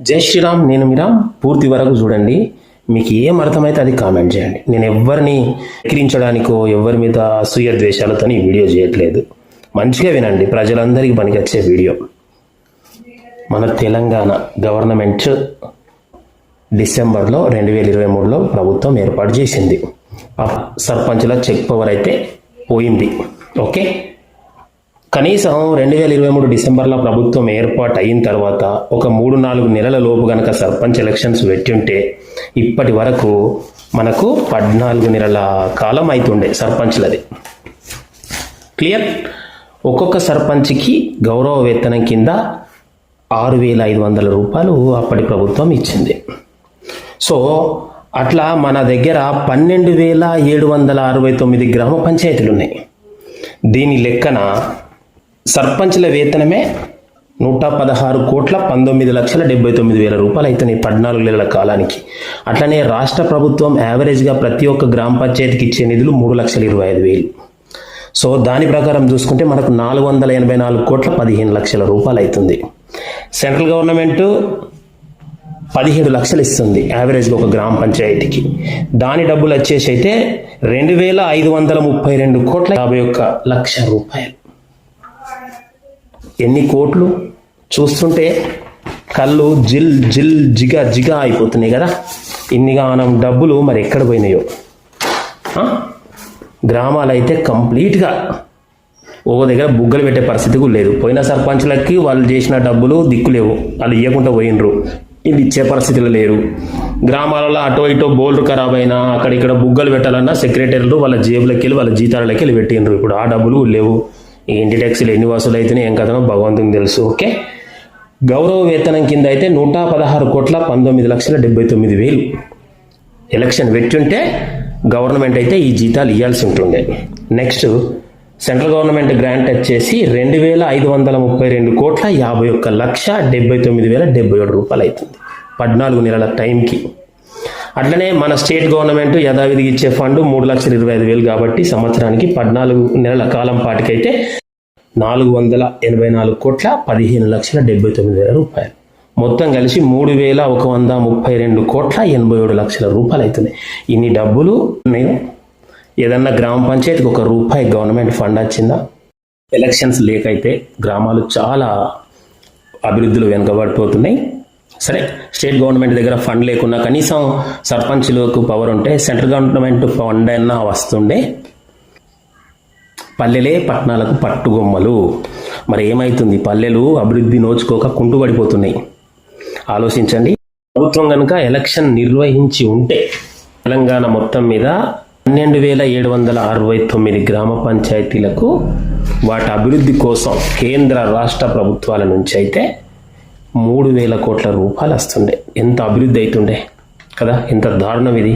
జై శ్రీరామ్. నేను మీరామ్. పూర్తి వరకు చూడండి. మీకు ఏం అర్థమైతే అది కామెంట్ చేయండి. నేను ఎవరిని ఎక్కిరించడానికో ఎవరి మీద అసూయ ద్వేషాలతో ఈ వీడియో చేయట్లేదు. మంచిగా వినండి, ప్రజలందరికీ పనికొచ్చే వీడియో. మన తెలంగాణ గవర్నమెంట్ డిసెంబర్లో 2023లో ప్రభుత్వం ఏర్పాటు చేసింది. ఆ సర్పంచ్ల చెక్ పవర్ అయితే పోయింది. ఓకే, కనీసం 2023 డిసెంబర్లో ప్రభుత్వం ఏర్పాటు అయిన తర్వాత ఒక 3-4 నెలల లోపు గనక సర్పంచ్ ఎలక్షన్స్ పెట్టి ఉంటే ఇప్పటి వరకు మనకు 14 నెలల కాలం అవుతుండే సర్పంచ్లది. క్లియర్? ఒక్కొక్క సర్పంచ్కి గౌరవ వేతనం కింద 6,500 రూపాయలు అప్పటి ప్రభుత్వం ఇచ్చింది. సో అట్లా మన దగ్గర 12,769 గ్రామ పంచాయతీలు ఉన్నాయి. దీని లెక్కన సర్పంచ్ల వేతనమే 116,19,79,000 రూపాయలు అవుతున్నాయి 14 నెలల కాలానికి. అట్లనే రాష్ట్ర ప్రభుత్వం యావరేజ్గా ప్రతి ఒక్క గ్రామ పంచాయతీకి ఇచ్చే నిధులు 3,25,000. సో దాని ప్రకారం చూసుకుంటే మనకు 484,15,00,000 రూపాయలు అవుతుంది. సెంట్రల్ గవర్నమెంట్ 17 లక్షలు ఇస్తుంది యావరేజ్గా ఒక గ్రామ పంచాయతీకి. దాని డబ్బులు వచ్చేసి అయితే 2,532,51,51,00,000 రూపాయలు. ఎన్ని కోట్లు చూస్తుంటే కళ్ళు జిల్ జిల్ జిగా జిగా అయిపోతున్నాయి కదా. ఇన్నిగానం డబ్బులు మరి ఎక్కడ పోయినాయో. గ్రామాలు అయితే కంప్లీట్గా ఓ దగ్గర బుగ్గలు పెట్టే పరిస్థితి కూడా లేదు. పోయిన సర్పంచ్లకి వాళ్ళు చేసిన డబ్బులు దిక్కులేవు, వాళ్ళు ఇవ్వకుండా పోయినరు, ఇది ఇచ్చే పరిస్థితులు లేరు. గ్రామాలలో అటో ఇటో బోల్డ్ ఖరాబ్ అయినా అక్కడిక్కడ బుగ్గలు పెట్టాలన్నా సెక్రటరీలు వాళ్ళ జేబులకి వెళ్ళి వాళ్ళ జీతాలకి వెళ్ళి పెట్టినరు. ఇప్పుడు ఆ డబ్బులు లేవు. ఈ ఇంటి ట్యాక్సీలు ఎన్ని వసూలు అయితేనే ఏం కథనో భగవంతునికి తెలుసు. ఓకే, గౌరవ వేతనం కింద అయితే 116,19,79,000 ఎలక్షన్ పెట్టుంటే గవర్నమెంట్ అయితే ఈ జీతాలు ఇవ్వాల్సి ఉంటుండే. నెక్స్ట్ సెంట్రల్ గవర్నమెంట్ గ్రాంట్ వచ్చేసి 2,552,51,79,077 రూపాయలు అవుతుంది 14 నెలల టైంకి. అట్లనే మన స్టేట్ గవర్నమెంట్ యథావిధిగా ఇచ్చే ఫండ్ 3,25,000 కాబట్టి సంవత్సరానికి 14 నెలల కాలం పాటికైతే 484,15,79,000 రూపాయలు. మొత్తం కలిసి 3,132,87,00,000 రూపాయలు అవుతుంది. ఇన్ని డబ్బులు ఉన్నాయి. ఏదన్నా గ్రామ పంచాయతీకి ₹1 గవర్నమెంట్ ఫండ్ వచ్చిందా? ఎలక్షన్స్ లేకైతే గ్రామాలు చాలా అభివృద్ధిలో వెనుకబడిపోతున్నాయి. సరే, స్టేట్ గవర్నమెంట్ దగ్గర ఫండ్ లేకున్నా కనీసం సర్పంచ్లకు పవర్ ఉంటే సెంట్రల్ గవర్నమెంట్ ఫండ్ అయినా వస్తుండే. పల్లెలే పట్టణాలకు పట్టుగొమ్మలు. మరి ఏమవుతుంది? పల్లెలు అభివృద్ధి నోచుకోక కుంటుపడిపోతున్నాయి. ఆలోచించండి. ప్రభుత్వం కనుక ఎలక్షన్ నిర్వహించి ఉంటే తెలంగాణ మొత్తం మీద 12,769 గ్రామ పంచాయతీలకు వాటి అభివృద్ధి కోసం కేంద్ర రాష్ట్ర ప్రభుత్వాల నుంచి అయితే 3,000 కోట్ల రూపాయలు వస్తుండే. ఎంత అభివృద్ధి అవుతుండే కదా. ఎంత దారుణం ఇది.